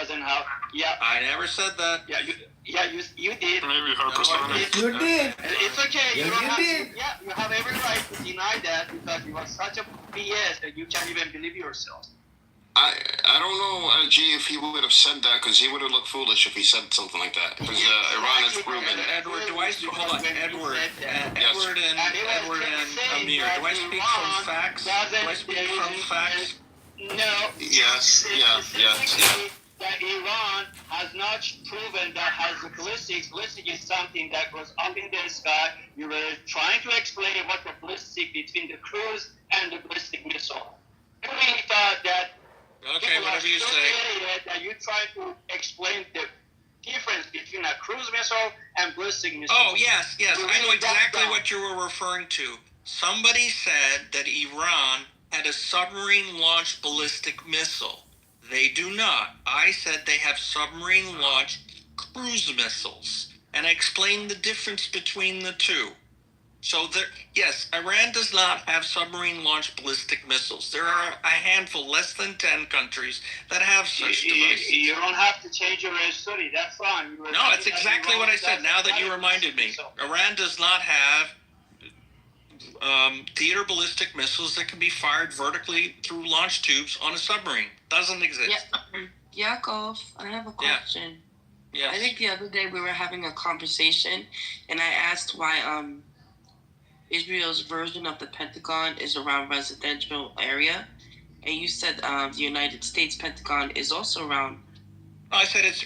doesn't have. Yeah. I never said that. Yeah, you did. Maybe focus on it. You did. It's okay. Yeah, you don't you have did. To, yeah, you have every right to deny that because you are such a BS that you can't even believe yourself. I don't know, G, if he would have said that, because he would have looked foolish if he said something like that. Because Iran has proven. Edward, do I hold on? Edward, Yes. Edward and Amir, do I speak from facts? Do I speak from facts? No. Yes. That Iran has not proven that has the ballistic. Ballistic is something that goes up in the sky. You were trying to explain what the ballistic between the cruise and the ballistic missile. We thought that. Okay, whatever you say. That you try to explain the difference between a cruise missile and ballistic missile. Oh, yes. I know exactly what you were referring to. Somebody said that Iran had a submarine-launched ballistic missile. They do not. I said they have submarine-launched cruise missiles. And I explained the difference between the two. So, yes, Iran does not have submarine-launched ballistic missiles. There are a handful, less than 10 countries, that have such devices. You don't have to change your story. That's fine. No, that's exactly what I said, now that you reminded me. Iran does not have theater ballistic missiles that can be fired vertically through launch tubes on a submarine. Doesn't exist. Yeah. Yaakov, I have a question. Yeah. Yes. I think the other day we were having a conversation, and I asked why Israel's version of the Pentagon is around residential area, and you said the United States Pentagon is also around. I said it's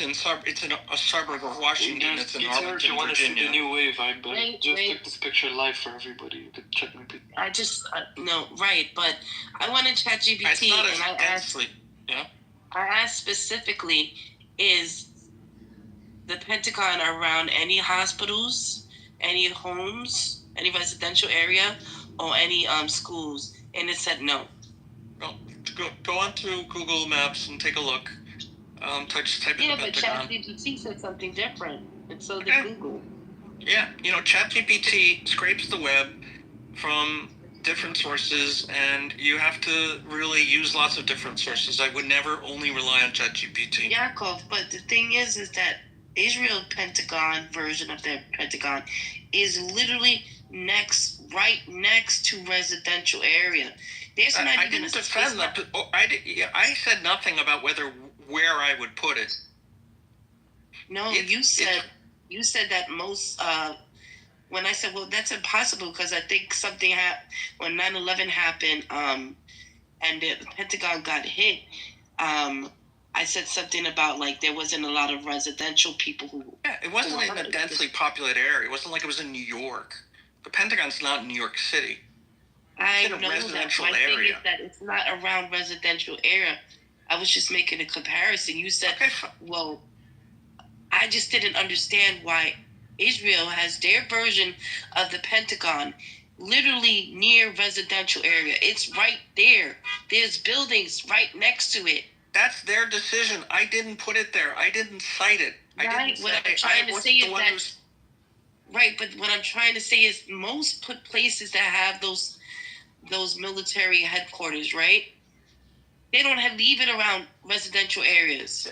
in a suburb of Washington. It's in Arlington, if you want to see Virginia. the new wave, but just take this picture live for everybody. You could check my picture. I just no right, but I wanted ChatGPT, and I asked. Yeah. I asked specifically, is the Pentagon around any hospitals, any homes, any residential area, or any schools? And it said no. Well, go onto Google Maps and take a look. Type in the Pentagon. But ChatGPT said something different, and so did Google. Yeah, ChatGPT scrapes the web from different sources, and you have to really use lots of different sources. I would never only rely on ChatGPT. Yaakov, but the thing is that Israel Pentagon version of their Pentagon is literally right next to residential area. There's not I even didn't defend that. I said nothing about where I would put it. No, you said that most. When I said, well, that's impossible because I think something happened when 9/11 happened, and the Pentagon got hit. I said something about there wasn't a lot of residential people who. Yeah, it wasn't in a densely populated area. It wasn't like it was in New York. The Pentagon's not in New York City. I know that. My thing is that it's not around residential area. I was just making a comparison. You said, well, I just didn't understand why Israel has their version of the Pentagon literally near residential area. It's right there. There's buildings right next to it. That's their decision. I didn't put it there. I didn't cite it. Right. What I'm trying to say is that. Right, but what I'm trying to say is most places that have those military headquarters, right? They don't leave it around residential areas.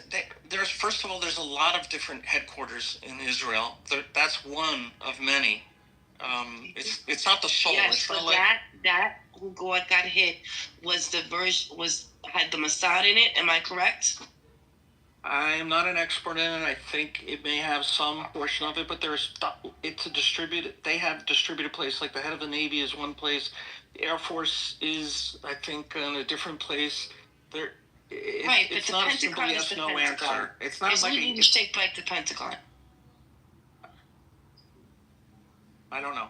First of all, there's a lot of different headquarters in Israel. That's one of many. It's not the sole. Yes, but that who got hit was had the Mossad in it. Am I correct? I am not an expert in it. I think it may have some portion of it, but it's a distributed. They have distributed place. Like the head of the Navy is one place. The Air Force is, I think, in a different place. It's not a simple yes/no answer. It's not like a shaped like the Pentagon. I don't know.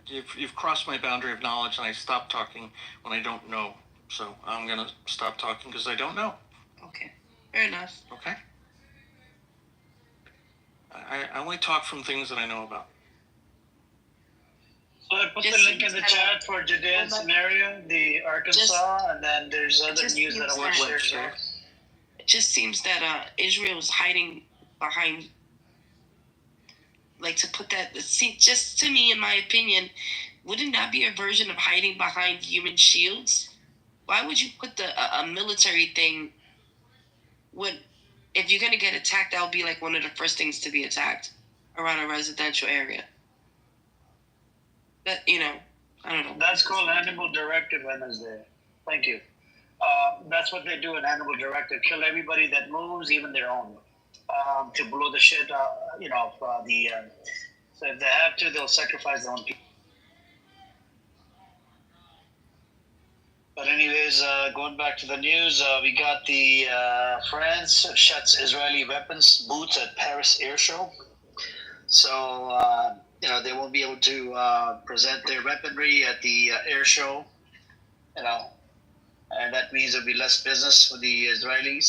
You've crossed my boundary of knowledge, and I stop talking when I don't know. So I'm gonna stop talking because I don't know. Okay, fair enough. Okay. I only talk from things that I know about. So I put the link in the chat for Judean scenario, the Arkansas, and then there's other news that I want to share. It just seems that Israel is hiding behind, to put that. Just to me, in my opinion, wouldn't that be a version of hiding behind human shields? Why would you put a military thing if you're gonna get attacked, that would be like one of the first things to be attacked around a residential area. That I don't know. That's called Animal Directive Wednesday. Thank you. That's what they do in Animal Directive. Kill everybody that moves, even their own, to blow the shit out. So if they have to, they'll sacrifice their own people. But anyways, going back to the news, we got the France shuts Israeli weapons booths at Paris Air Show. So they won't be able to present their weaponry at the air show. And that means there'll be less business for the Israeli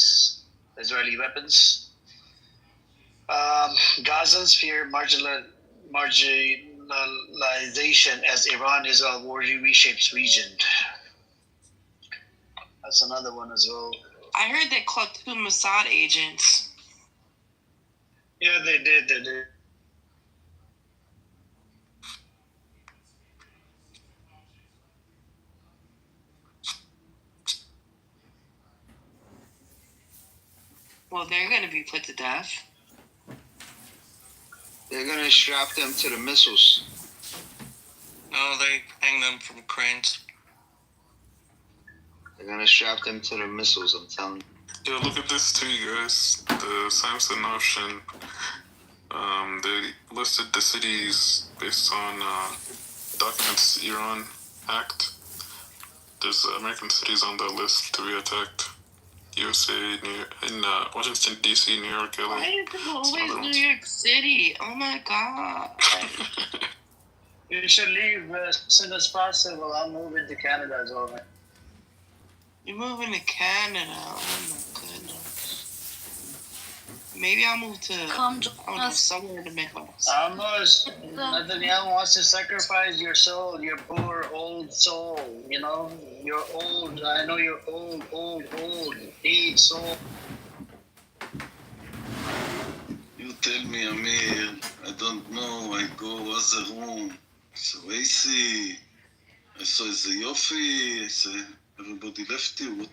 weapons. Gazans fear marginalization as Iran-Israel war reshapes region. That's another one as well. I heard they caught 2 Mossad agents. Yeah, they did. Well, they're going to be put to death. They're going to strap them to the missiles. No, they hang them from cranes. They're going to strap them to the missiles, I'm telling you. Yeah, look at this too, guys. The Samson option. They listed the cities based on documents Iran hacked. There's American cities on that list to be attacked. USA, Washington, D.C., New York, LA. Why is it always New York City? Oh my God. You should leave as soon as possible. I'm moving to Canada as well. You're moving to Canada. Oh my goodness. Maybe I'll move to somewhere in the Midwest. Almost. Netanyahu wants to sacrifice your soul, your poor old soul. You're old. I know you're old, dead soul. You tell me, Amir. I don't know. I go other room. So AC. I saw the Yofi. I said, everybody left you.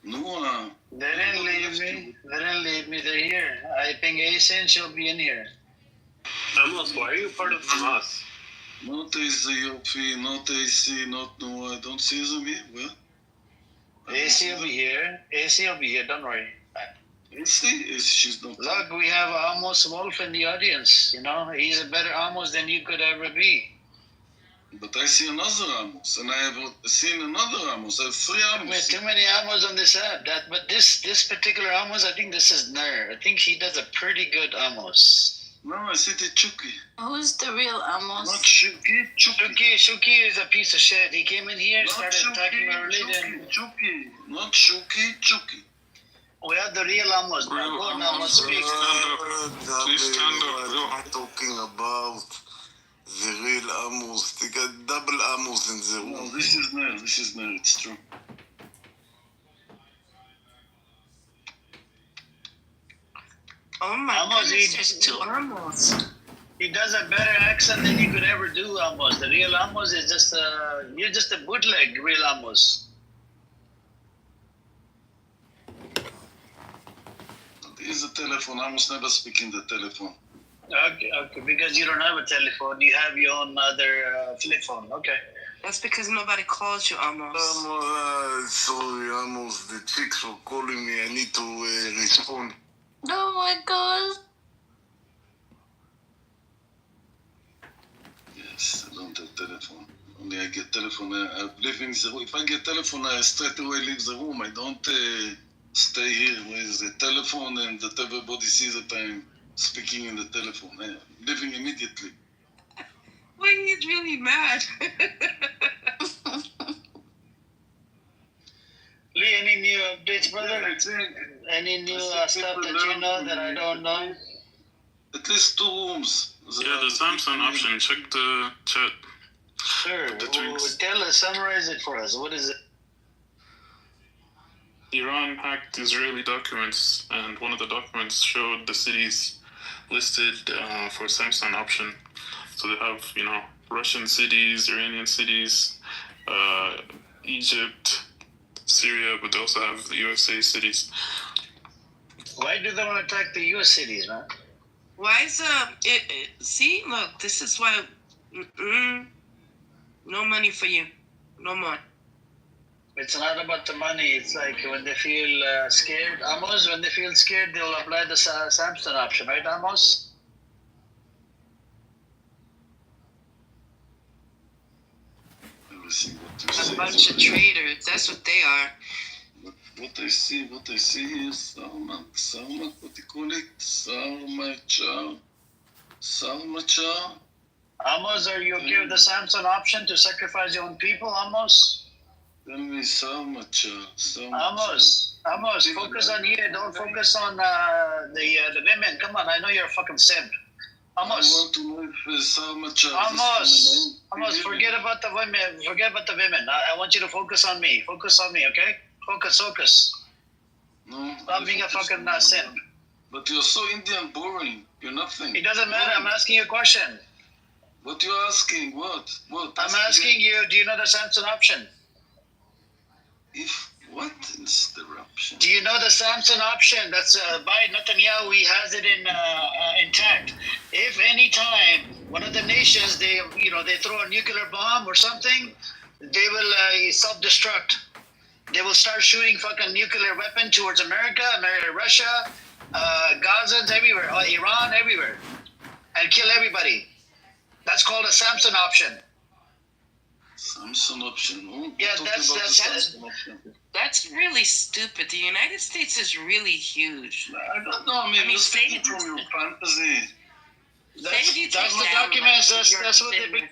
No. They didn't leave me. They're here. I think Asin she'll be in here. Amos, why are you part of Hamas? Not AC Yofi, not AC, not no. I don't see them here. Well, AC will be here. Don't worry. AC? She's not. Look, we have Amos Wolf in the audience. He's a better Amos than you could ever be. But I see another Amos, and I have seen another Amos. I have 3 Amos. Too many Amos on this app. But this particular Amos, I think this is Ner. I think he does a pretty good Amos. No, I said it Chucky. Who's the real Amos? Not Chucky. Shuki is a piece of shit. He came in here and started attacking my religion. Chucky. Not Chucky, Chucky. We have the real Amos. Go on, Amos, speak. Please stand up. I'm talking about the real Amos. They got double Amos in the room. No, this is Ner. It's true. Oh my Amos, goodness, there's 2 Amos. He does a better accent than you could ever do, Amos. The real Amos is you're just a bootleg real Amos. Here's a telephone. Amos never speak in the telephone. Okay, because you don't have a telephone. You have your own other flip phone. Okay. That's because nobody calls you Amos. Sorry, Amos. The chicks were calling me. I need to respond. Oh my God. Yes, I don't have telephone. Only I get telephone. I'm leaving the room. If I get telephone, I straight away leave the room. I don't stay here with the telephone and that everybody sees that I'm speaking in the telephone. I'm leaving immediately. Well, he's really mad. Lee, any new updates, brother? Any new stuff that you know that I don't know? At least 2 rooms. Yeah, the Samsung option. Check the chat. Sure. Tell us, summarize it for us. What is it? Iran hacked Israeli documents, and one of the documents showed the cities listed for Samsung option. So they have, Russian cities, Iranian cities, Egypt, Syria, but they also have the USA cities. Why do they want to attack the U.S. cities, man? Why is see, look, this is why. No money for you, no more. It's not about the money. It's like when they feel scared, Amos. When they feel scared, they'll apply the Samson option, right, Amos? A bunch of traitors. That's what they are. What I see here, Sarmat, what do you call it? Sarmachar. Amos, are you okay with the Samson option to sacrifice your own people, Amos? Tell me Sarmachar. Amos, focus on here. Don't focus on the women. Come on, I know you're a fucking simp. Amos. I want to know if Sarmachar. Amos, forget about the women. Forget about the women. I want you to focus on me. Focus on me, okay? Focus. No. Stop being a fucking simp. But you're so Indian boring. You're nothing. It doesn't matter. I'm asking you a question. What you asking? What? I'm asking you, do you know the Samson option? What is the option? Do you know the Samson option? That's by Netanyahu. He has it in intact. If any time one of the nations they throw a nuclear bomb or something, they will self-destruct. They will start shooting fucking nuclear weapon towards America, Russia, Gazans everywhere, Iran everywhere, and kill everybody. That's called a Samson option. Samson option. Oh, yeah, that's really stupid. The United States is really huge. I don't know. I mean you're speaking from your fantasy. That's the documents. That's what they bring.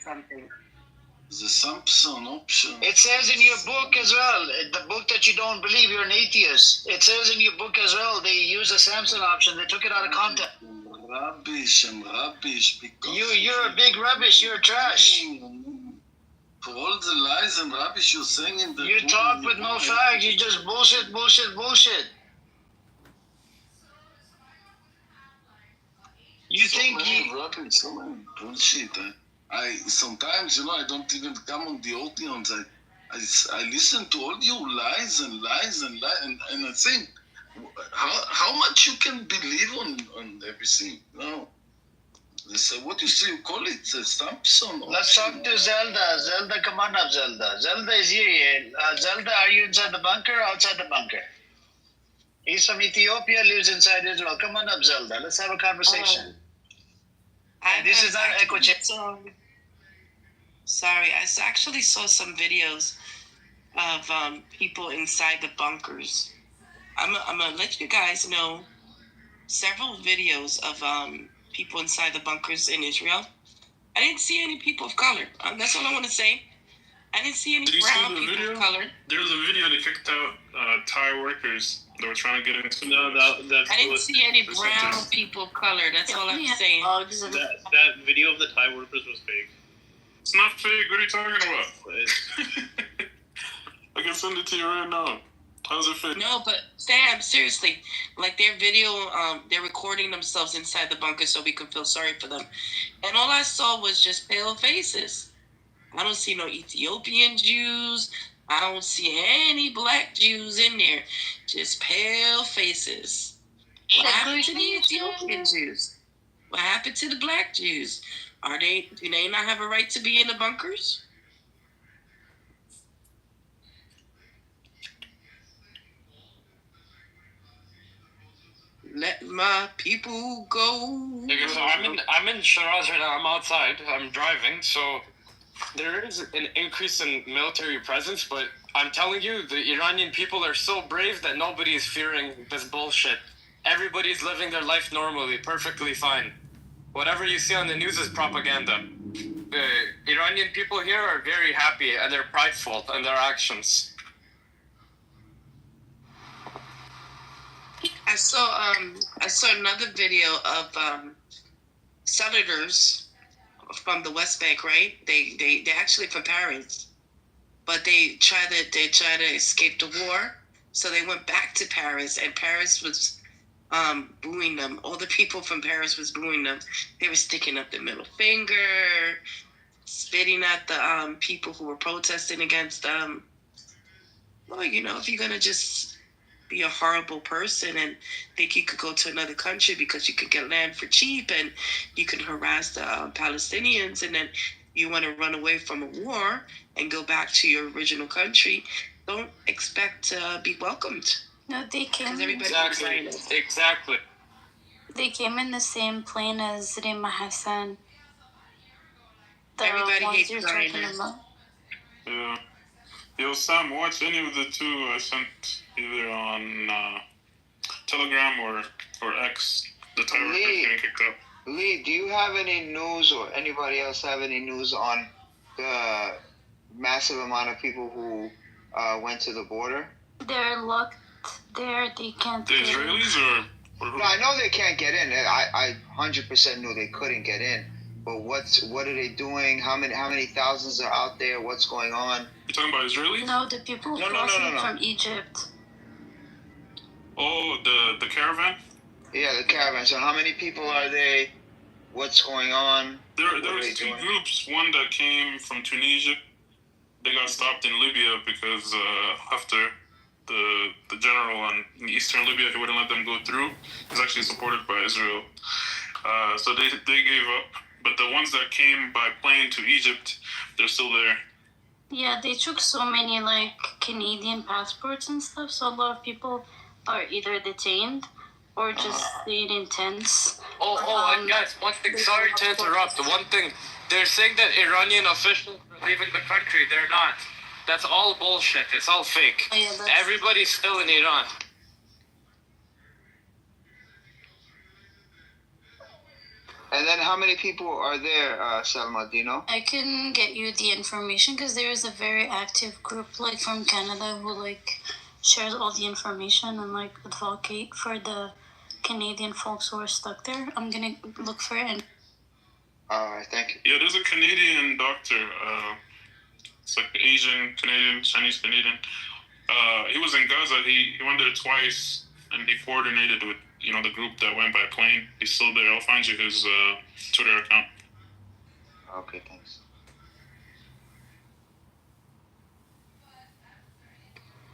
The Samson option. It says in your book as well, the book that you don't believe, you're an atheist. It says in your book as well, they use a Samson option. They took it out of context. Rubbish. Because you're a big rubbish. You're trash. For all the lies and rubbish you're saying in the You talk with no facts. You just bullshit. You think rubbish, so many bullshit. I sometimes, I don't even come on the audience. I listen to all your lies and I think, how much you can believe on everything? No. What you call it? Samson? Let's talk to Zelda. Zelda, come on up, Zelda. Zelda is here. Zelda, are you inside the bunker or outside the bunker? He's from Ethiopia, lives inside Israel. Come on up, Zelda. Let's have a conversation. This is not an echo chamber. Sorry, I actually saw some videos of people inside the bunkers. I'm gonna let you guys know several videos of people inside the bunkers in Israel. I didn't see any people of color. That's all I want to say. I didn't see any brown people of color. There was a video that kicked out Thai workers that were trying to get into. I didn't see any brown people of color. That's all I'm saying. That video of the Thai workers was fake. It's not fake. What are you talking about? I can send it to you right now. How's it fake? No, but Sam, seriously, like their video, they're recording themselves inside the bunker so we can feel sorry for them. And all I saw was just pale faces. I don't see no Ethiopian Jews. I don't see any black Jews in there. Just pale faces. What happened to the Ethiopian Jews? What happened to the black Jews? Do they not have a right to be in the bunkers? Let my people go. Okay, so I'm in Shiraz right now. I'm outside. I'm driving. So there is an increase in military presence, but I'm telling you, the Iranian people are so brave that nobody is fearing this bullshit. Everybody's living their life normally, perfectly fine. Whatever you see on the news is propaganda. The Iranian people here are very happy and they're prideful in their actions. I saw another video of senators from the West Bank, right? They actually from Paris, but they try to escape the war, so they went back to Paris, and Paris was booing them. All the people from Paris was booing them. They were sticking up the middle finger, spitting at the people who were protesting against them. Well, if you're gonna just be a horrible person and think you could go to another country because you could get land for cheap and you can harass the Palestinians, and then you want to run away from a war and go back to your original country, don't expect to be welcomed. No, they came. Exactly. They came in the same plane as Rima Hassan. The Everybody ones hates you're talking Zionists. about. Yeah. Yo, Sam, watch any of the two I sent either on Telegram or X. The timer is getting kicked up. Lee, do you have any news, or anybody else have any news on the massive amount of people who went to the border? They're locked there. They can't. The Israelis or who? No, I know they can't get in. I 100% knew they couldn't get in. But what are they doing? How many thousands are out there? What's going on? You talking about Israelis? No, the people crossing from Egypt. Oh, the caravan? Yeah, the caravan. So how many people are they? What's going on? There was two groups. One that came from Tunisia. They got stopped in Libya because after the general in eastern Libya, he wouldn't let them go through. He's actually supported by Israel. So they gave up. But the ones that came by plane to Egypt, they're still there. Yeah, they took so many like Canadian passports and stuff. So a lot of people are either detained or just stayed in tents. And guys, one thing. Sorry to interrupt. One thing. They're saying that Iranian officials are leaving the country. They're not. That's all bullshit. It's all fake. Oh, yeah, Everybody's still in Iran. And then how many people are there, Salma? Do you know? I can get you the information because there is a very active group like from Canada who like shares all the information and like advocate for the Canadian folks who are stuck there. I'm gonna look for it. And Alright, thank you. Yeah, there's a Canadian doctor. It's like Asian, Canadian, Chinese Canadian. He was in Gaza. He went there twice, and he coordinated with the group that went by plane. He's still there. I'll find you his Twitter account. Okay, thanks.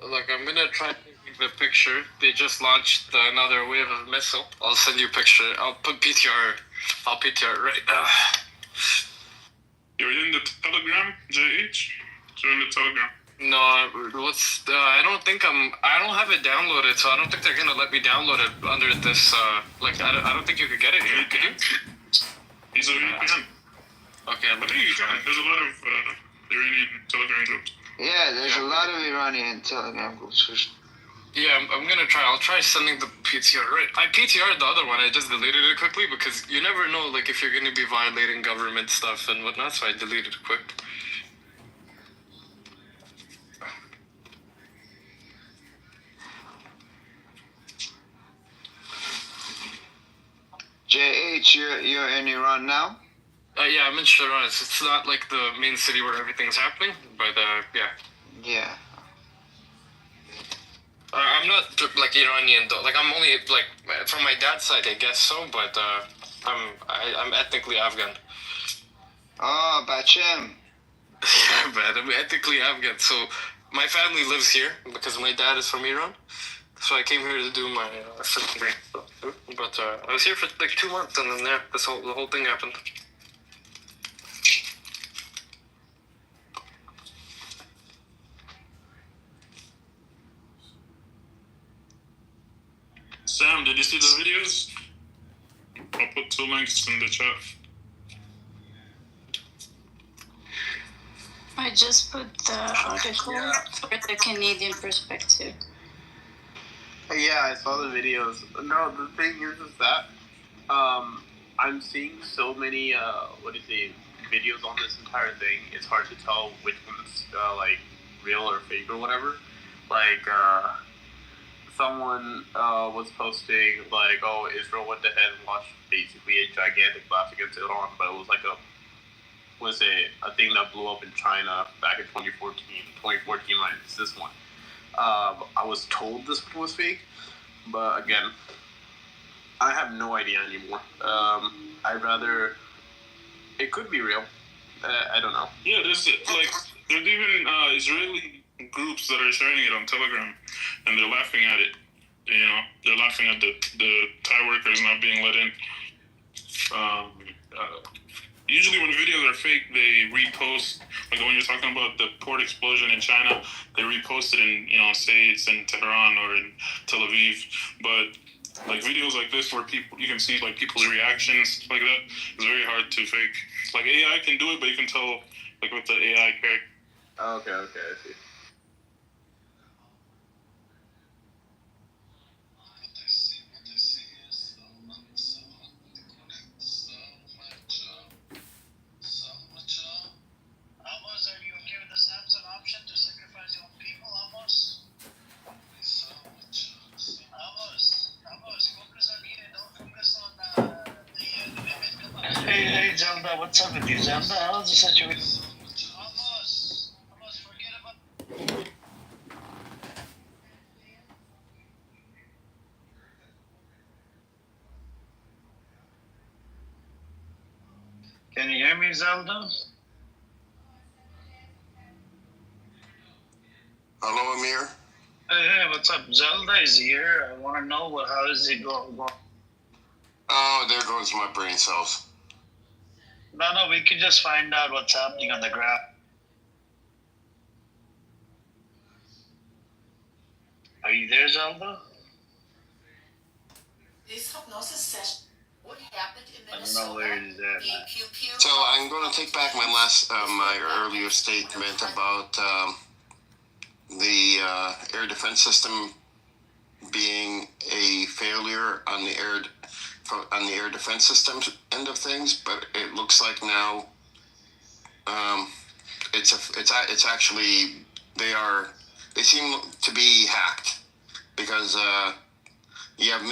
Look, I'm gonna try taking the picture. They just launched another wave of missile. I'll send you a picture. I'll put PTR. I'll PTR right now. You're in the Telegram, JH? You're in the Telegram. No, I don't have it downloaded, so I don't think they're gonna let me download it under this. I don't think you could get it here. Can you? He's a VPN. Okay, I think you can. There's a lot of Iranian Telegram groups. Yeah, there's a lot of Iranian Telegram groups for sure. Yeah, I'm gonna try. I'll try sending the PTR. Right, I PTR'd the other one. I just deleted it quickly because you never know, like, if you're gonna be violating government stuff and whatnot. So I deleted it quick. JH, you're in Iran now? Yeah, I'm in Shiraz. It's not like the main city where everything's happening, but yeah. Yeah. I'm not like Iranian though. Like I'm only like from my dad's side, I guess so. But I'm ethnically Afghan. Oh, Bachem. Yeah, man. I'm ethnically Afghan. So my family lives here because my dad is from Iran. So I came here to do my secondary stuff. But I was here for like 2 months, and then the whole thing happened. Sam, did you see the videos? I'll put 2 links in the chat. I just put the article for the Canadian perspective. Yeah, I saw the videos. No, the thing is that I'm seeing so many videos on this entire thing. It's hard to tell which one's like real or fake or whatever. Like someone was posting like, oh, Israel went ahead and launched basically a gigantic blast against Iran, but it was like a thing that blew up in China back in 2014. 2014, right? It's this one. I was told this was fake, but again, I have no idea anymore. It could be real. I don't know. Yeah, there's even Israeli groups that are sharing it on Telegram, and they're laughing at it. they're laughing at the Thai workers not being let in. Usually when videos are fake, they repost, like when you're talking about the port explosion in China, they repost it in, say it's in Tehran or in Tel Aviv. But like videos like this where you can see like people's reactions like that, it's very hard to fake. Like AI can do it, but you can tell like with the AI character. Okay, I see. Amos, are you okay with the Samsung option to sacrifice your own people, Amos? Amos, focus on you, don't focus on the women. Hey, Zelda, what's up with you, Zelda? How's the situation? Amos, forget about. Can you hear me, Zelda? Hello, Amir. Hey, what's up? Zelda is here. I want to know how is it going? Oh, there goes my brain cells. No, we can just find out what's happening on the ground. Are you there, Zelda? This hypnosis session. What happened in I Minnesota? don't know where it is at. So I'm going to take back my earlier statement about the air defense system being a failure on the air defense system end of things, but it looks like now it's actually they seem to be hacked because you have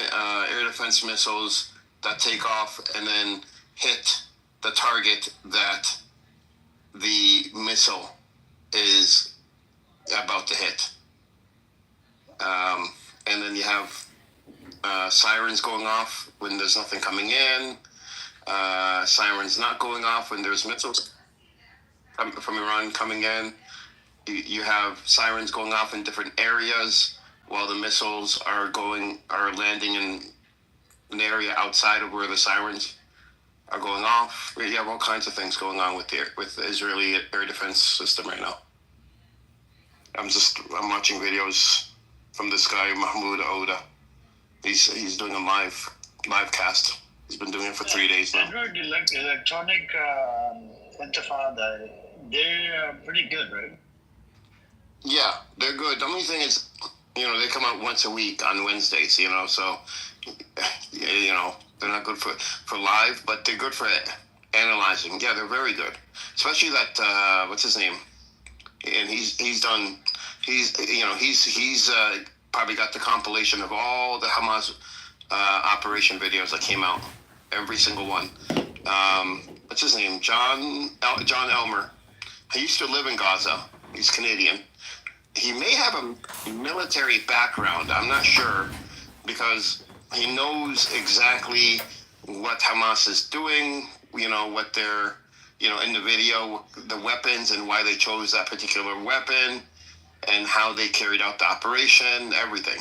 air defense missiles that take off and then hit the target that the missile is about to hit. And then you have sirens going off when there's nothing coming in, sirens not going off when there's missiles from Iran coming in. You have sirens going off in different areas while the missiles are landing in an area outside of where the sirens are going off. You have all kinds of things going on with the Israeli air defense system right now. I'm watching videos from this guy Mahmoud Oda. He's doing a live cast. He's been doing it for 3 days now. Android electronic Intifada, they're pretty good, right? Yeah, they're good. The only thing is, they come out once a week on Wednesdays, so, they're not good for live, but they're good for analyzing. Yeah, they're very good. Especially that, what's his name? And he's probably got the compilation of all the Hamas operation videos that came out, every single one. What's his name? John Elmer. He used to live in Gaza. He's Canadian. He may have a military background. I'm not sure, because he knows exactly what Hamas is doing. What they're, in the video, the weapons and why they chose that particular weapon, and how they carried out the operation, everything.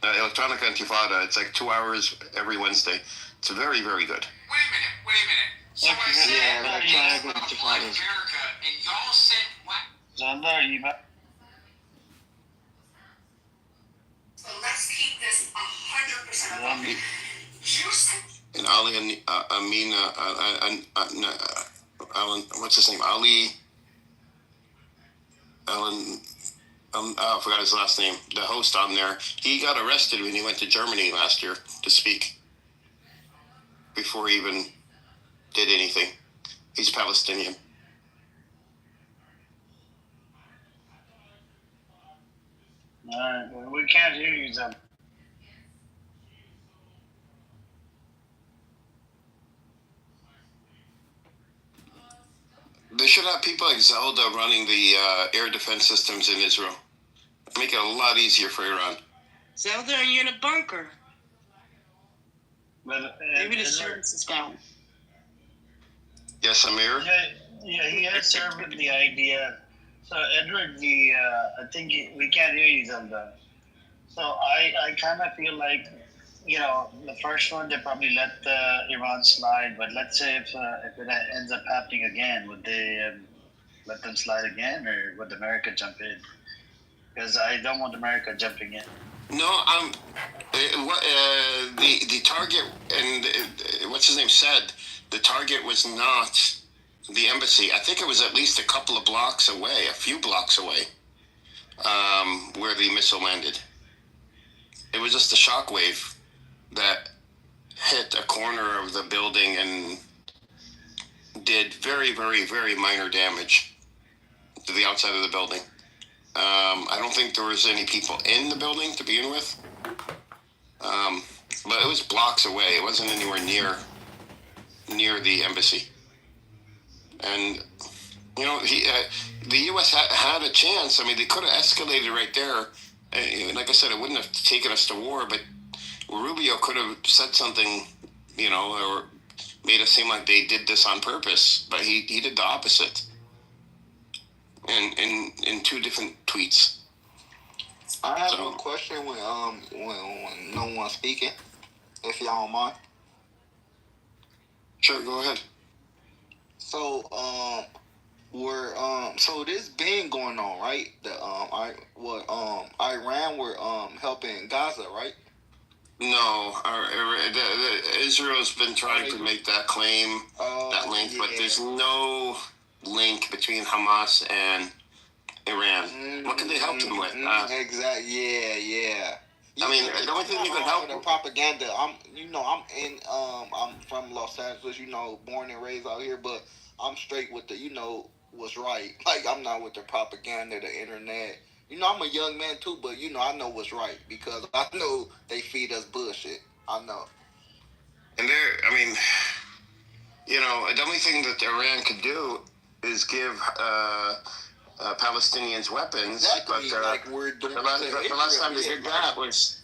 Electronic Intifada, it's like 2 hours every Wednesday. It's very, very good. Wait a minute. So I said Electronic Intifada. America, and y'all said what? Zelda, are you back? So let's keep this 100% Yeah. And Ali and Amina, Alan, what's his name? Ali. Alan. I forgot his last name. The host on there, he got arrested when he went to Germany last year to speak. Before he even did anything. He's Palestinian. Alright, we can't hear you, Zelda. They should have people like Zelda running the air defense systems in Israel. Make it a lot easier for Iran. Zelda, you're in a bunker. But, maybe the service is down. Yes, Amir? Yeah, he has served the idea. So, Edward, I think we can't hear you, Zelda. So I kind of feel like, the first one they probably let Iran slide, but let's say if it ends up happening again, would they let them slide again, or would America jump in? Because I don't want America jumping in. No, the target, and what's his name said, the target was not the embassy. I think it was at least a couple of blocks away, a few blocks away, where the missile landed. It was just a shockwave that hit a corner of the building and did very, very, very minor damage to the outside of the building. I don't think there was any people in the building to begin with. But it was blocks away. It wasn't anywhere near the embassy. And, the U.S. had a chance. I mean, they could have escalated right there. Like I said, it wouldn't have taken us to war, but Rubio could have said something, or made it seem like they did this on purpose. But he did the opposite in two different tweets. I have one question when no one's speaking, if y'all don't mind. Sure, go ahead. So so this been going on, right? Iran were helping Gaza, right? No, Israel's been trying to make that claim, that link, but there's no link between Hamas and Iran. What can they help them with? Exactly. Yeah. I mean, the only thing you can help the propaganda. I'm from Los Angeles. Born and raised out here, but I'm straight with the what's right. Like, I'm not with the propaganda, the internet. I'm a young man too, but I know what's right because I know they feed us bullshit. I know. And the only thing that Iran could do is give Palestinians weapons. Exactly, but like we're doing. The last time they did that was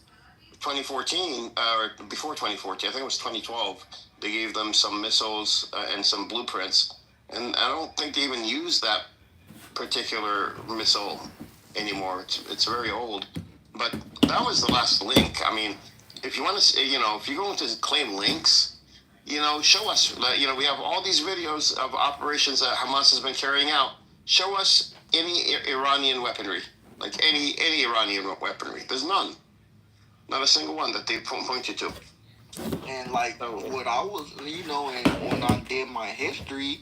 2014, or before 2014. I think it was 2012. They gave them some missiles and some blueprints, and I don't think they even used that particular missile anymore. It's very old, but that was the last link. I mean, if you want to, if you're going to claim links, show us. We have all these videos of operations that Hamas has been carrying out. Show us any Iranian weaponry, like any Iranian weaponry. There's none, not a single one that they pointed to. And what I was, and when I did my history,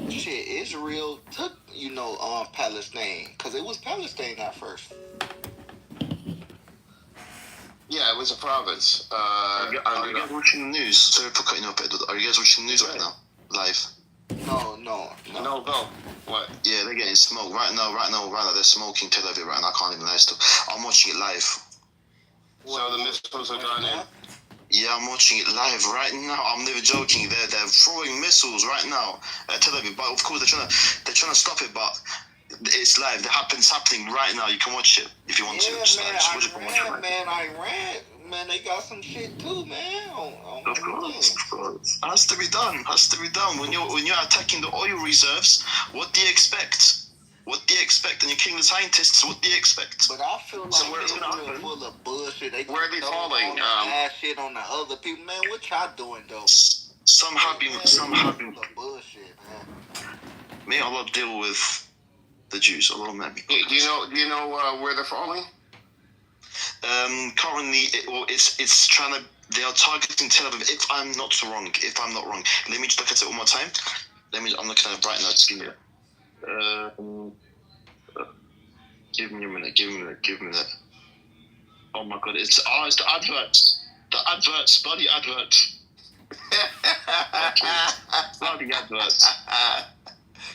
Israel took, Palestine, because it was Palestine at first. Yeah, it was a province. Are you guys watching the news? Sorry for cutting up, Edward. Are you guys watching the news right now? Live? No, go. What? Yeah, they're getting smoked. Right now, they're smoking Tel Aviv right now. I can't even lie to. I'm watching it live. So the missiles are gone in? Yeah, I'm watching it live right now. I'm never joking. They're throwing missiles right now at Tel Aviv. But of course they're trying to stop it, but it's live. It's happening right now. You can watch it if you want to. Iran, man, they got some shit too, man. Of course. Has to be done. When you're attacking the oil reserves, what do you expect? And you're killing the scientists, what do you expect? But I feel like Israel full of bullshit. Where are they falling? Bad shit on the other people, man. What y'all doing though? Some have been full of bullshit, man. May Allah deal with the Jews. Allah maybe. Do you know where they're falling? Currently, it's trying to. They are targeting Tel Aviv. If I'm not wrong, let me just look at it one more time. I'm looking at it right now. Just give me it. Give me a minute. Oh my God! It's the adverts. The adverts, bloody adverts. Bloody adverts.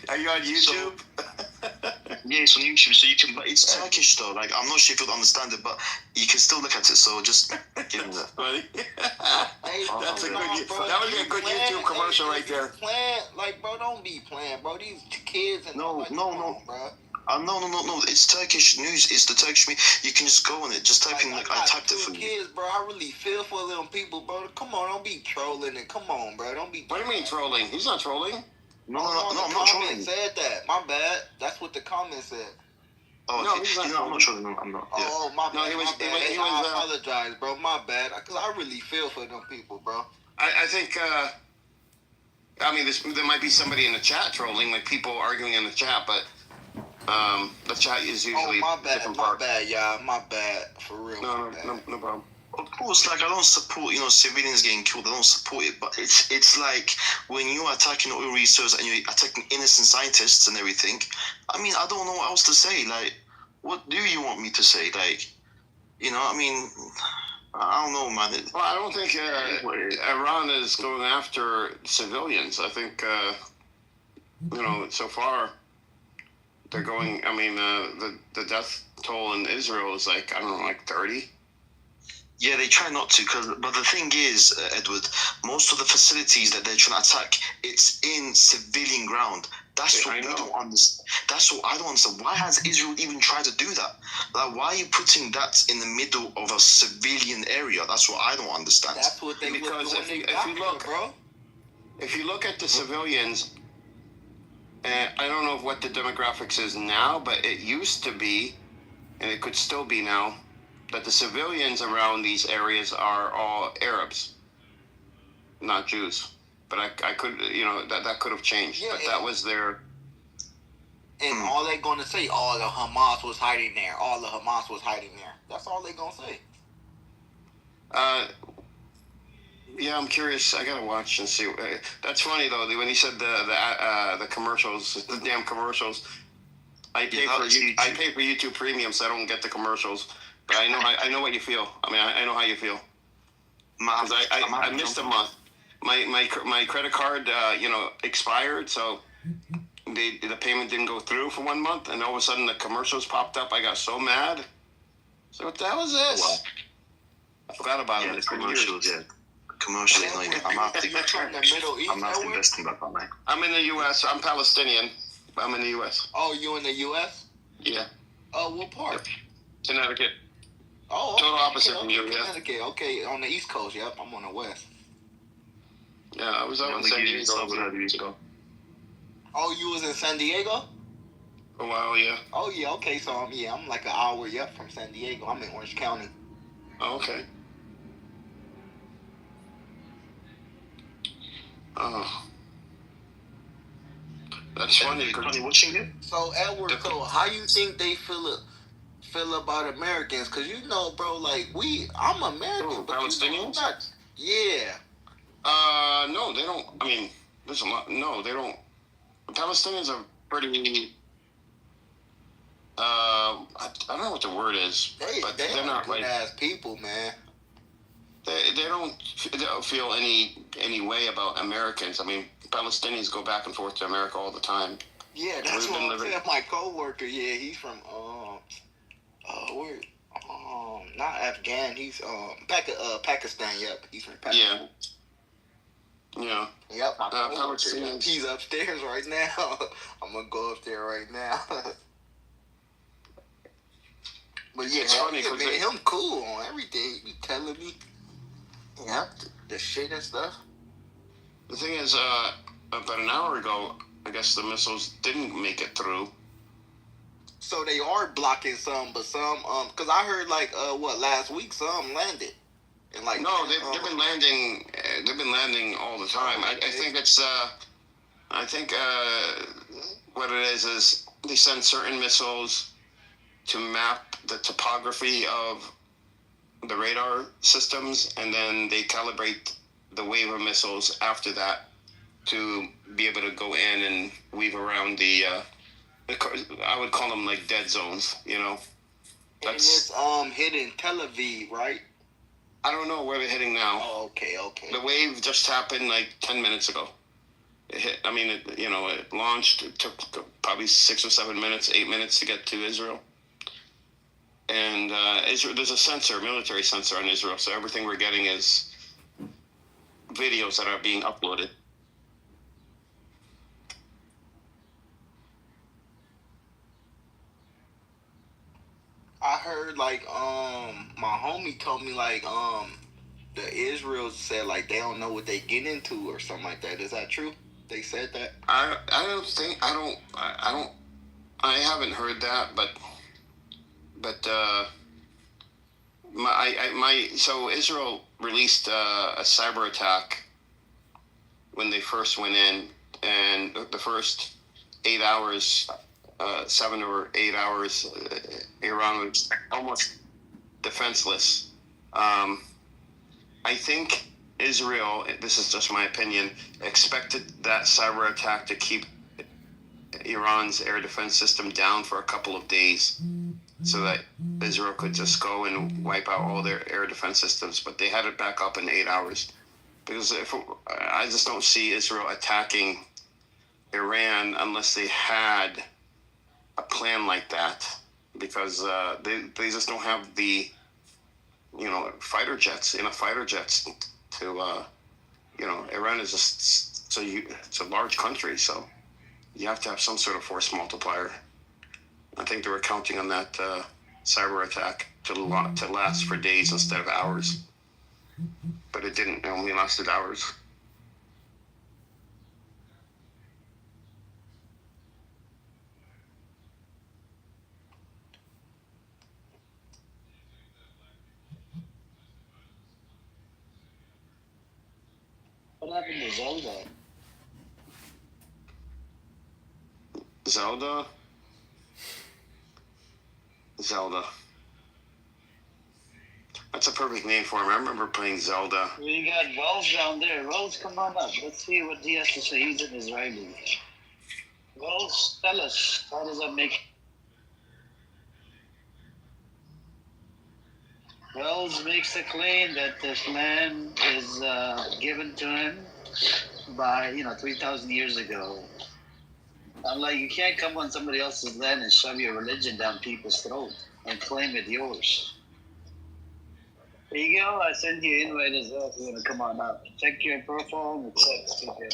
Are you on YouTube? Yeah, it's on YouTube, so you can. But it's Turkish though. Like, I'm not sure if you'll understand it, but you can still look at it. So just give me that. Funny. That would be a good YouTube commercial right there. Bro, don't be playing, bro. These kids and no, bro. No. It's Turkish news. It's the Turkish media. You can just go on it. Just type in. I typed it for you. Kids, bro. I really feel for them people, bro. Come on, don't be trolling it. Come on, bro. Don't be. What do you mean trolling? He's not trolling. No, I'm not trolling. Said that. My bad. That's what the comment said. Oh, No, okay. he's not You know, I'm not trolling. sure. I'm not. Yeah. Oh, my bad. No, he was. My bad. He I was. apologize, bro. My bad. Because I really feel for them people, bro. I think. I mean, there might be somebody in the chat trolling, like people arguing in the chat, but the chat is usually my bad. different My parts. bad, y'all. My bad. For real. No problem. Of course, like I don't support, civilians getting killed. I don't support it, but it's like when you're attacking oil research and you're attacking innocent scientists and everything. I mean, I don't know what else to say. Like, what do you want me to say? Like, I mean, I don't know, man. Well, I don't think Iran is going after civilians. I think so far they're going. I mean, the death toll in Israel is like, I don't know, like 30. Yeah, they try not to, but the thing is, Edward, most of the facilities that they're trying to attack, it's in civilian ground. That's what we don't understand. That's what I don't understand. Why has Israel even tried to do that? Like, why are you putting that in the middle of a civilian area? That's what I don't understand. That's what they because if you look, bro. If you look at the civilians, I don't know what the demographics is now, but it used to be, and it could still be now, that the civilians around these areas are all Arabs, not Jews. But I could, that could have changed. Yeah, but that was their... And all they're going to say, all the Hamas was hiding there. All the Hamas was hiding there. That's all they're going to say. Yeah, I'm curious. I gotta watch and see. That's funny though. When he said the commercials, the damn commercials. I pay for YouTube Premium, so I don't get the commercials. But I know what you feel. I mean, I know how you feel. Because I missed a month. My credit card, expired, so the payment didn't go through for 1 month, and all of a sudden the commercials popped up. I got so mad. So what the hell is this? Wow. I forgot about it. The commercials, yeah. Commercials, I'm out to I'm not investing that, man. I'm in the U.S. I'm Palestinian. I'm in the U.S. Oh, you in the U.S.? Yeah. Oh, what part? Connecticut. Oh, total opposite from you, yeah. Connecticut. Okay, on the East Coast. Yep, I'm on the West. Yeah, I was out in San Diego. Oh, you was in San Diego? A while, yeah. Oh, yeah. Okay, so I'm like an hour from San Diego. I'm in Orange County. Oh, okay. Oh, that's funny. Watching it. So Edward, so how you think they feel about Americans? Cause bro, like I'm American, but Palestinians? Yeah. No, they don't. I mean, there's a lot. No, they don't. The Palestinians are pretty. I don't know what the word is, but they're not good ass people, man. They don't feel any way about Americans. I mean, Palestinians go back and forth to America all the time. Yeah, that's what I'm saying. My coworker, yeah, he's from where? Not Afghan. He's Pakistan. Yep, he's from Pakistan. Yeah. Yep. He's upstairs right now. I'm gonna go up there right now. But yeah, it's funny man, him cool on everything. He be telling me, the shit and stuff. The thing is, about an hour ago, I guess the missiles didn't make it through. So they are blocking some, but some, because I heard last week some landed. And no, they've been landing. They've been landing all the time. I think it's. I think what it is they send certain missiles to map the topography of the radar systems, and then they calibrate the wave of missiles after that to be able to go in and weave around the I would call them like dead zones, That's, and it's hitting Tel Aviv, right? I don't know where they're hitting now. Oh, okay. The wave just happened like 10 minutes ago. It hit. I mean, it launched. It took probably 6 or 7 minutes, 8 minutes to get to Israel. And Israel, there's a military sensor on Israel, so everything we're getting is videos that are being uploaded. I heard my homie told me the Israel said they don't know what they get into or something like that. Is that true? They said that. I haven't heard that, but but so Israel released a cyber attack when they first went in, and the first 8 hours, 7 or 8 hours, Iran was almost defenseless. I think Israel, this is just my opinion, expected that cyber attack to keep Iran's air defense system down for a couple of days so that Israel could just go and wipe out all their air defense systems, but they had it back up in 8 hours. Because I just don't see Israel attacking Iran unless they had a plan like that, because they just don't have the fighter jets to Iran is just it's a large country, so you have to have some sort of force multiplier. I think they were counting on that cyber attack to last for days instead of hours, but it didn't. It only lasted hours. What happened to Zelda? Zelda. That's a perfect name for him. I remember playing Zelda. We got Wells down there. Wells, come on up. Let's see what he has to say. He's an Israeli. Wells, tell us, how does that make... Wells makes the claim that this land is given to him by, 3,000 years ago. I'm like, you can't come on somebody else's land and shove your religion down people's throat and claim it yours. There you go. I send you an invite as well if you want to come on up. Check your profile and accept. Okay.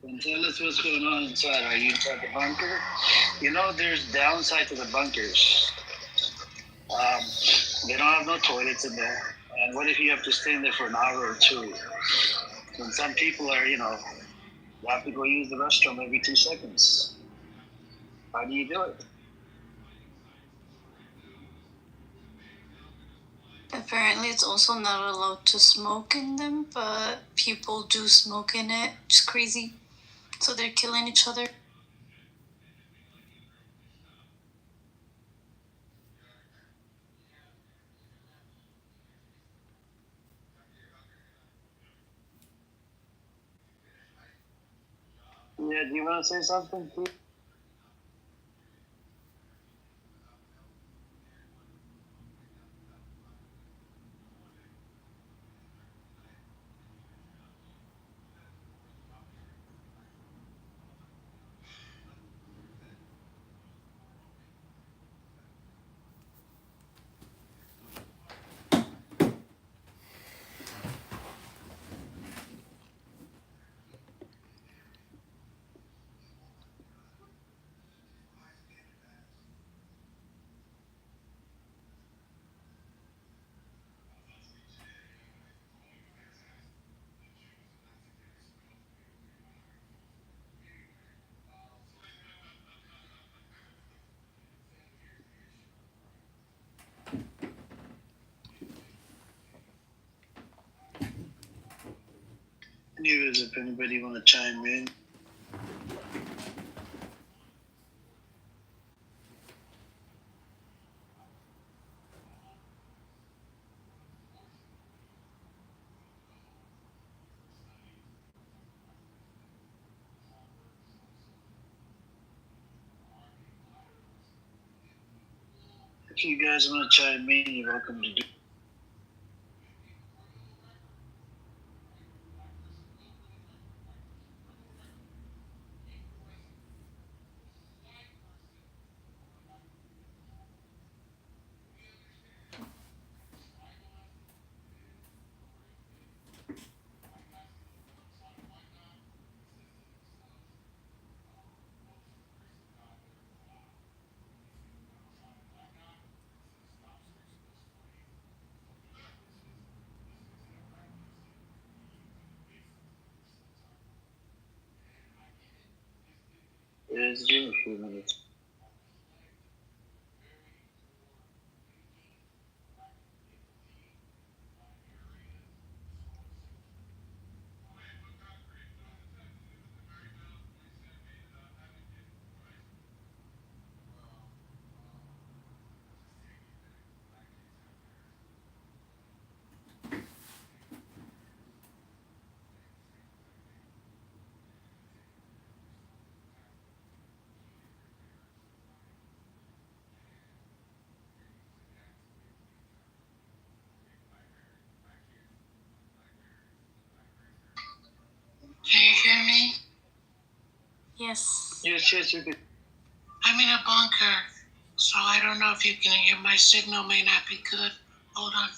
And tell us what's going on inside. Are you inside the bunker? There's downside to the bunkers. They don't have no toilets in there. And what if you have to stay in there for an hour or two? And some people are, have to go use the restroom every 2 seconds. How do you do it? Apparently, it's also not allowed to smoke in them, but people do smoke in it. It's crazy. So they're killing each other. Yeah, do you want to say something, Pete? Anyways, if anybody want to chime in. If you guys want to chime in, you're welcome to do. It's been a few minutes. Yes. Yes, you did. I'm in a bunker, so I don't know if you can hear. My signal may not be good. Hold on.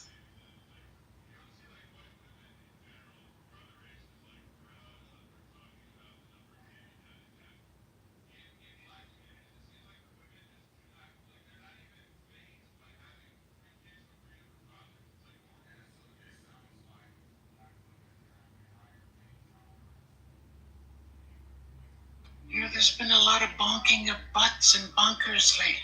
You know, there's been a lot of bonking of butts and bunkers lately.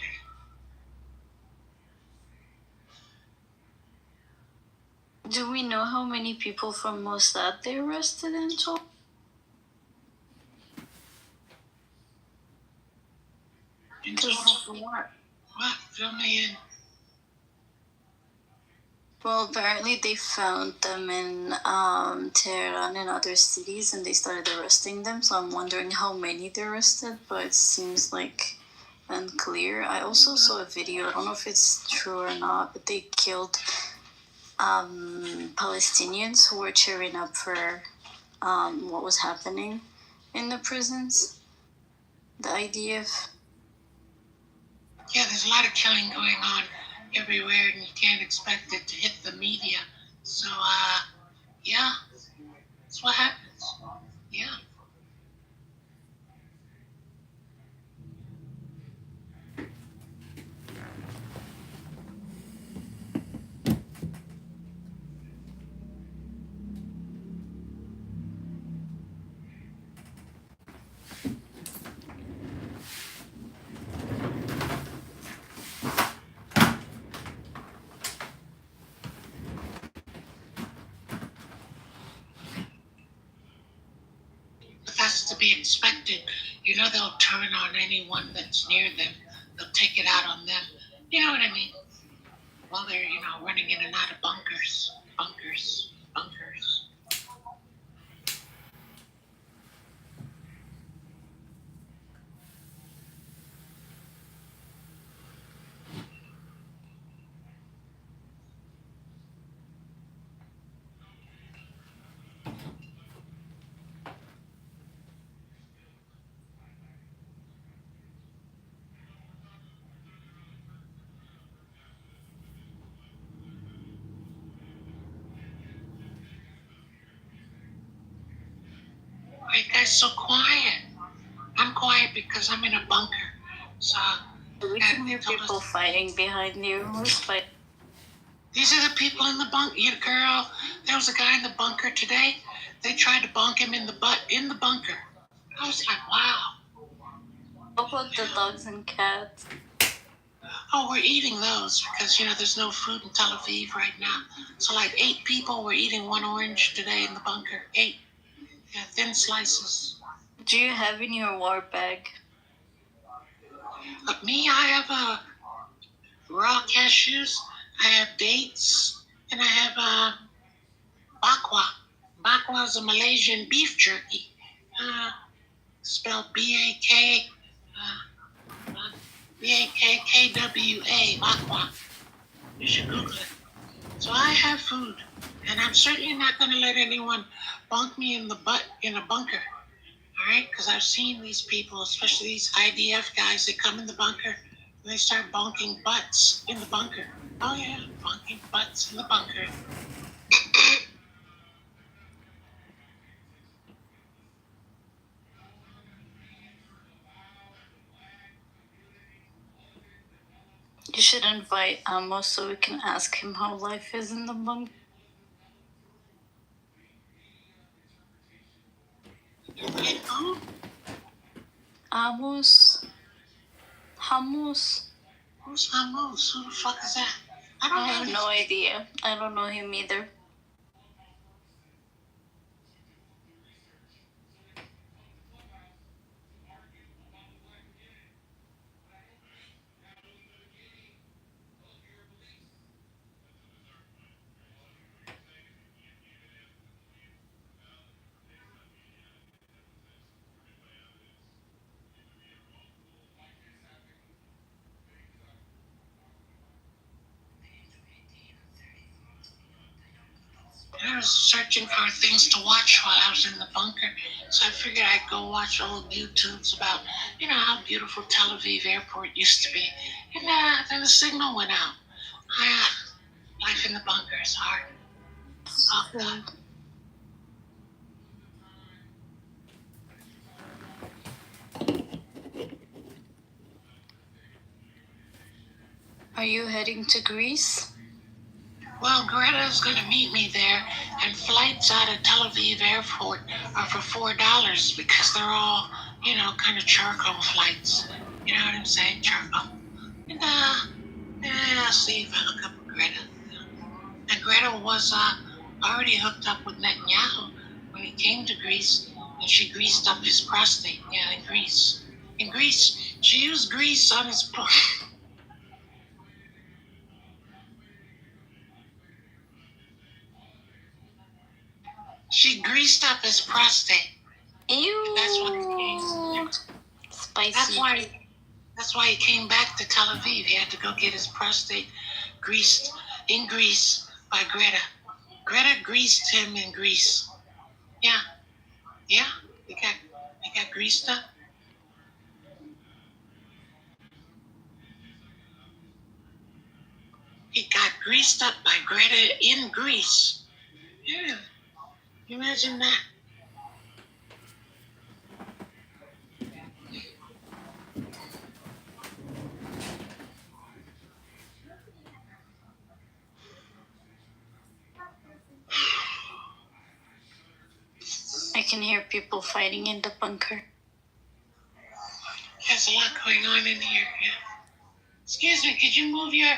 Do we know how many people from Mossad they arrested in total? In total for what? What? Fill me in. Well, apparently they found them in Tehran and other cities, and they started arresting them. So I'm wondering how many they arrested, but it seems like unclear. I also saw a video. I don't know if it's true or not, but they killed Palestinians who were cheering up for what was happening in the prisons. The IDF. Yeah, there's a lot of killing going on everywhere, and you can't expect it to hit the media. So, yeah, that's what happens. Yeah. But that's to be expected. You know, they'll turn on anyone that's near them. They'll take it out on them. You know what I mean? While they're, running in and out of bunkers. Bunkers. Bunkers. Why you guys so quiet? I'm quiet because I'm in a bunker. So We can hear people fighting behind you. Who's fighting? these are the people in the bunker. You girl, there was a guy in the bunker today. They tried to bonk him in the butt in the bunker. I was like, wow. How about the dogs and cats? Oh, we're eating those because, there's no food in Tel Aviv right now. So, like 8 people were eating 1 orange today in the bunker. 8. Yeah, thin slices. Do you have in your war bag? Me, I have raw cashews, I have dates, and I have bakwa. Bakwa is a Malaysian beef jerky. Spelled B-A-K, B-A-K-K-W-A, bakwa. You should Google it. So I have food, and I'm certainly not going to let anyone bonk me in the butt in a bunker. All right? Because I've seen these people, especially these IDF guys, that come in the bunker and they start bonking butts in the bunker. Oh, yeah, bonking butts in the bunker. You should invite Amos so we can ask him how life is in the bunker. Who? Amos. Hamus. Who's Amos? Who the fuck is that? I have no idea. I don't know him either. I was searching for things to watch while I was in the bunker, so I figured I'd go watch old YouTubes about, how beautiful Tel Aviv Airport used to be. And then the signal went out. Life in the bunker is hard. Oh, God. Are you heading to Greece? Well, Greta's going to meet me there, and flights out of Tel Aviv Airport are for $4 because they're all, kind of charcoal flights. You know what I'm saying? Charcoal. And, I'll see if I hook up with Greta. And Greta was already hooked up with Netanyahu when he came to Greece, and she greased up his prostate. Yeah, in Greece. In Greece, she used grease on his prostate. She greased up his prostate. Ew. That's why he came. Spicy. That's why he came back to Tel Aviv. He had to go get his prostate greased in Greece by Greta. Greta greased him in Greece. Yeah. Yeah. He got greased up. He got greased up by Greta in Greece. Yeah. Imagine that. I can hear people fighting in the bunker. There's a lot going on in here. Yeah. Excuse me, could you move your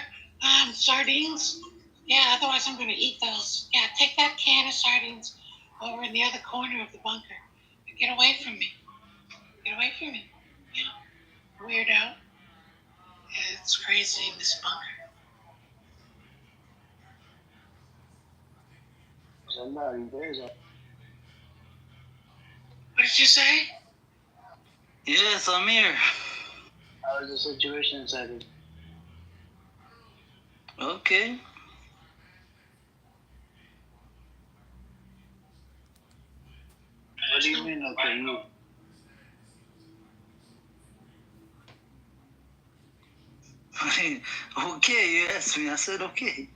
sardines? Yeah, otherwise I'm going to eat those. Yeah, take that can of sardines over in the other corner of the bunker. Get away from me. Get away from me. Yeah. Weirdo. Yeah, it's crazy in this bunker. What did you say? Yes, I'm here. How is the situation inside? Okay. What do you mean, okay? Okay, you asked me. I said okay.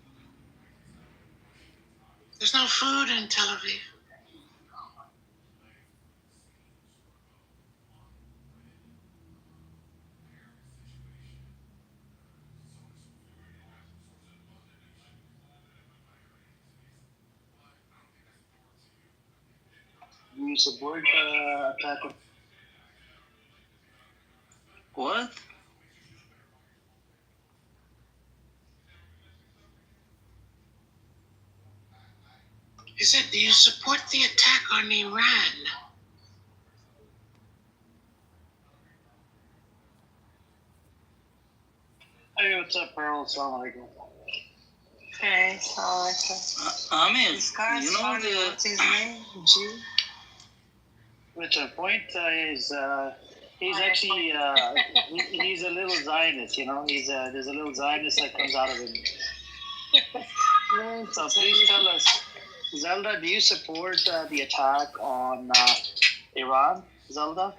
There's no food in Tel Aviv. Do you support attack of... What? He said, do you support the attack on Iran? Hey, what's up, Pearl? Assalamu alaikum. Okay, so Amir, this you know what's his name? Jew? Which point is he's actually he's a little Zionist, there's a little Zionist that comes out of him. So please tell us, Zelda, do you support the attack on Iran, Zelda?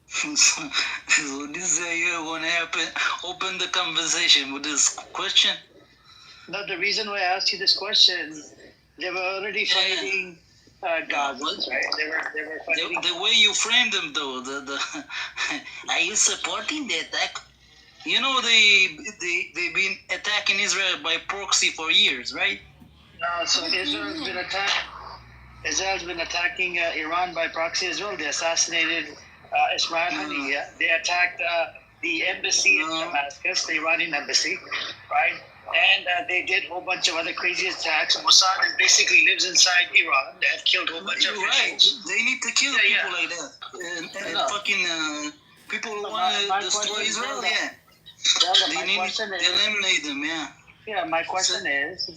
So this year gonna happen. Open the conversation with this question. No, the reason why I asked you this question, they were already fighting Gazans, right? They were fighting. The way you framed them, though, are you supporting the attack? You know they've been attacking Israel by proxy for years, right? No, so Israel's been attacking Iran by proxy as well. They assassinated Ismail Haniyeh. They attacked the embassy in Damascus, the Iranian embassy, right? And they did a whole bunch of other crazy attacks. Mossad basically lives inside Iran. They have killed a whole bunch of officials. They need to kill people like that. And fucking people who want to destroy Israel, they need to eliminate them, Yeah, my question is...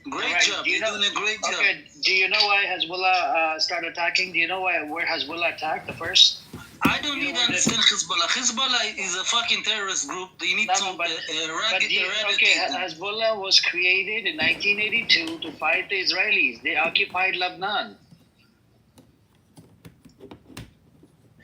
Great job. You're doing a great job. Okay, do you know why Hezbollah started attacking? Do you know where Hezbollah attacked the first? I don't need to understand Hezbollah. Hezbollah is a fucking terrorist group. They need to eradicate them. Hezbollah was created in 1982 to fight the Israelis. They occupied Lebanon.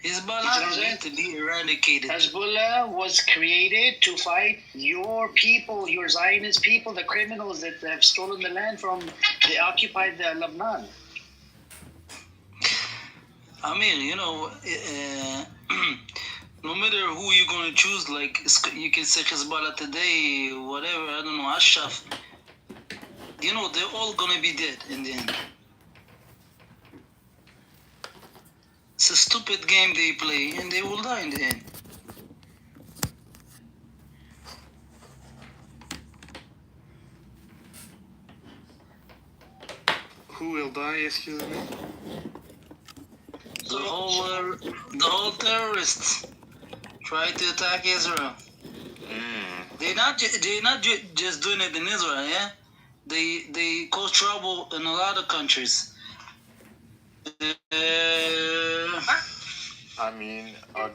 Hezbollah needs to be eradicated. Hezbollah was created to fight your people, your Zionist people, the criminals that have stolen the land from. They occupied Lebanon. I mean, no matter who you're going to choose, like, you can say Hezbollah today, whatever, I don't know, Ashraf, they're all going to be dead in the end. It's a stupid game they play, and they will die in the end. Who will die, excuse me? The whole terrorists try to attack Israel. They're not just doing it in Israel, yeah. They cause trouble in a lot of countries. I mean,